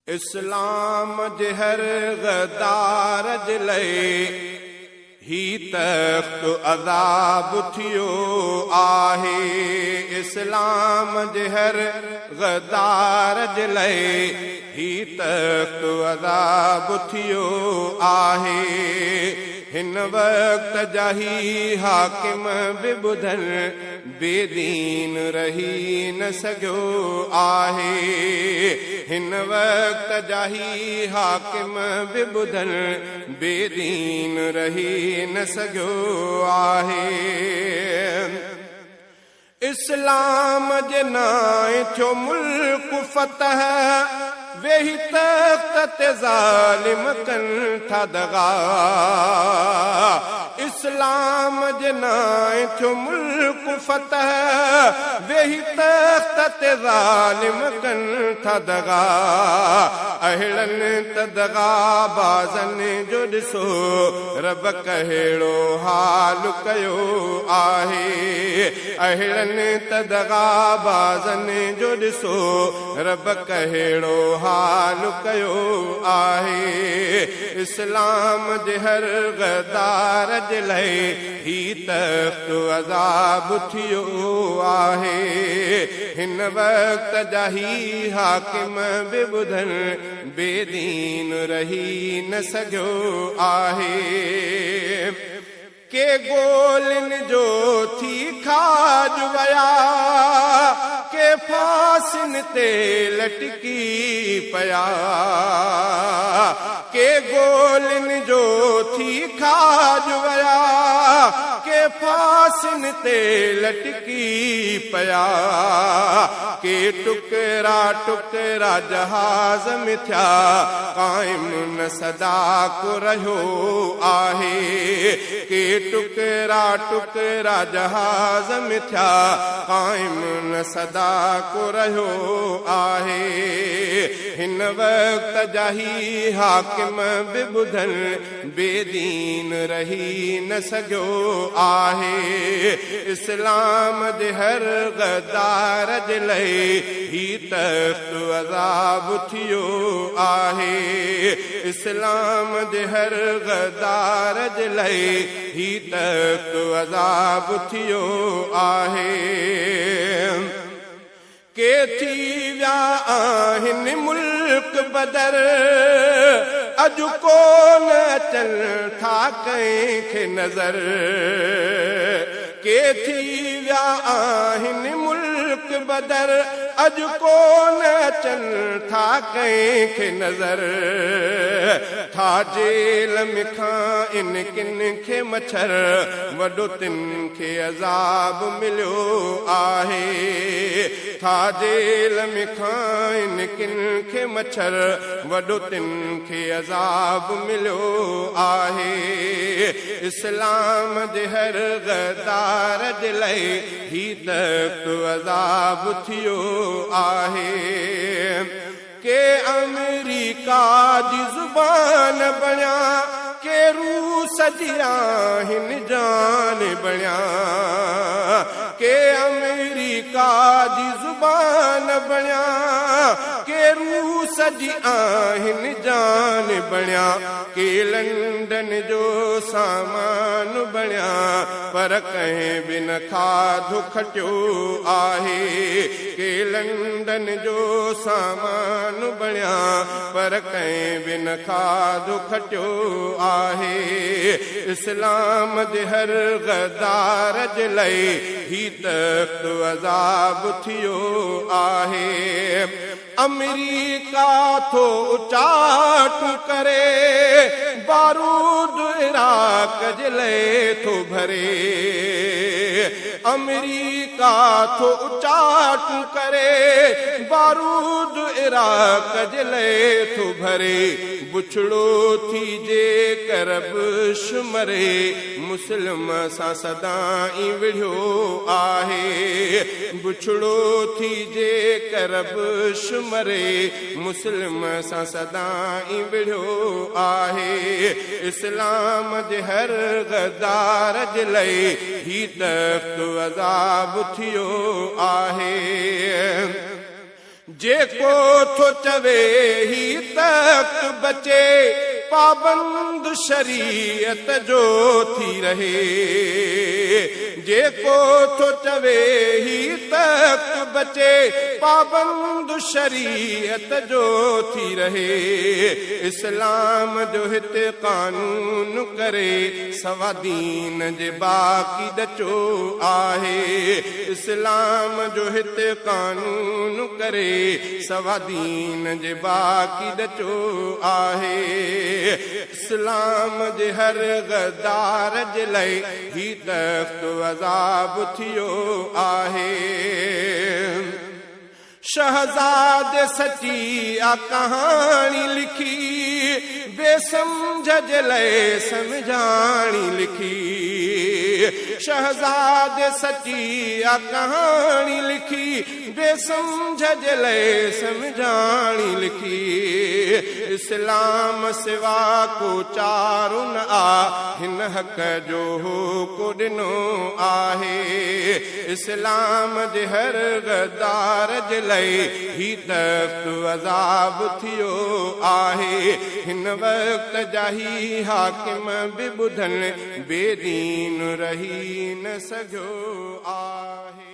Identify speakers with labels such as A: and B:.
A: इस्लाम जे हर गदार जे लए ही तख्त अज़ाब थियो आहे। इस्लाम जे हर गदार जे लए ही तख्त अज़ाब थियो आहे। हिन वक्त जाही हाकिम बि ॿुधन बेदीन रही न सघियो आहे। हिन वक्त जाही हाकिम बि ॿुधन बेदीन रही न सघियो आहे। इस्लाम जे नाए थियो मुल्क फतह वेही तख्त ते ज़ालिम कनि था दगा। इस्लाम जे नाए थियो मुल्क फतह वेही तख्त ते ज़ालिम कनि था दगा। अहिड़नि त दगा बाज़नि जो ॾिसो रब कहिड़ो हाल कयो आहे। अहिड़नि त दगा बाज़नि जो ॾिसो रब कहिड़ो हाल कयो आहे। इस्लाम जे हर गदार जे लए ही तख्त अज़ाब थियो आहे। हिन वक्त जाही हाकिम बि ॿुधन बेदीन रही न सघियो आहे। के गोलिन जो थी खाज वया के फासिन ते लटकी पया। के गोलिन जो थी खाज वया के फासिन ते लटकी पया। के टुकरा टुकरा जहाज में थिया कायम न सदा को रहियो आहे। के टुकरा टुकरा जहाज में थिया कायम न सदा को रहियो आहे। हिन वक्त जाही हाकिम बि ॿुधन बेदीन रही न सघियो आहे। इस्लाम जे हर गदार जे लए ही तख्त अज़ाब थियो आहे। इस्लाम जे हर गदार जे लए ही तख्त अज़ाब थियो आहे। के थी विया आहिनि मुल्क बदर अॼु कोन अचनि था कंहिंखे नज़र। के थी विया आहिनि मुल्क बदर अॼु कोन अचनि था कंहिंखे नज़र। था जेल में खां इन किन खे मच्छर वॾो तिन खे अज़ाब मिलियो आहे। था जेल में खां इन किन खे मच्छर वॾो तिन खे अज़ाब मिलियो आहे। इस्लाम जे हर गदार जे लए ही तख्त अज़ाब थियो आहे। के अमेरिका जी ज़ुबान बणिया के रूस जी आहिनि जान बणिया। के अमेरिका जी ज़ुबान बणिया के रूस जी आहिनि जान बणिया। के लंडन जो सामान बणिया पर कंहिं बि न खाधो खटियो आहे। के लंडन जो सामान बणिया पर कंहिं बि न खाधो खटियो आहे। इस्लाम जे हर गदार जे लए ही तख्त अज़ाब थियो आहे। अमेरिका थो उचाट करे बारूद इराक जे लए थो भरे। अमेरिका थो उचाट करे बारूद इराक जे लए थो भरे। बुछड़ो थी जे कर बुश मरे मुस्लिम सां सदाई विढ़ियो आहे। बुछड़ो थी जे कर बुश मरे मुस्लिम सां सदाई विढ़ियो आहे। इस्लाम जे हर गदार जे लए ही तख्त अज़ाब थियो आहे। जेको थो चवे ही तख्त बचे पाबंद शरीयत जो थी रहे जेको थो चवे ही तख्त बचे पाबंद शरीयत जो थी रहे इस्लाम जो हिते कानून करे सवा दीन जे बाक़ी ॾचो आहे इस्लाम जो हिते कानून करे सवा दीन जे बाक़ी ॾचो आहे इस्लाम जे हर गद्दार जे लाइ ही तख्त अज़ाब थियो आहे शहज़ाद सची आ कहानी लिखी बेसमझ जे लाइ समझाणी लिखी शहज़ाद सची आ कहानी लिखी बेसमझ जे लाइ समझाणी लिखी इस्लाम सिवा को चारो न आ हिन हक़ जो को ॾिनो आहे इस्लाम जे हर गद्दार जे लाइ ही तख्त अज़ाब थियो आहे हिन वक्त जाही हाकिम बि ॿुधनि बेदीन रही न सघियो आहे।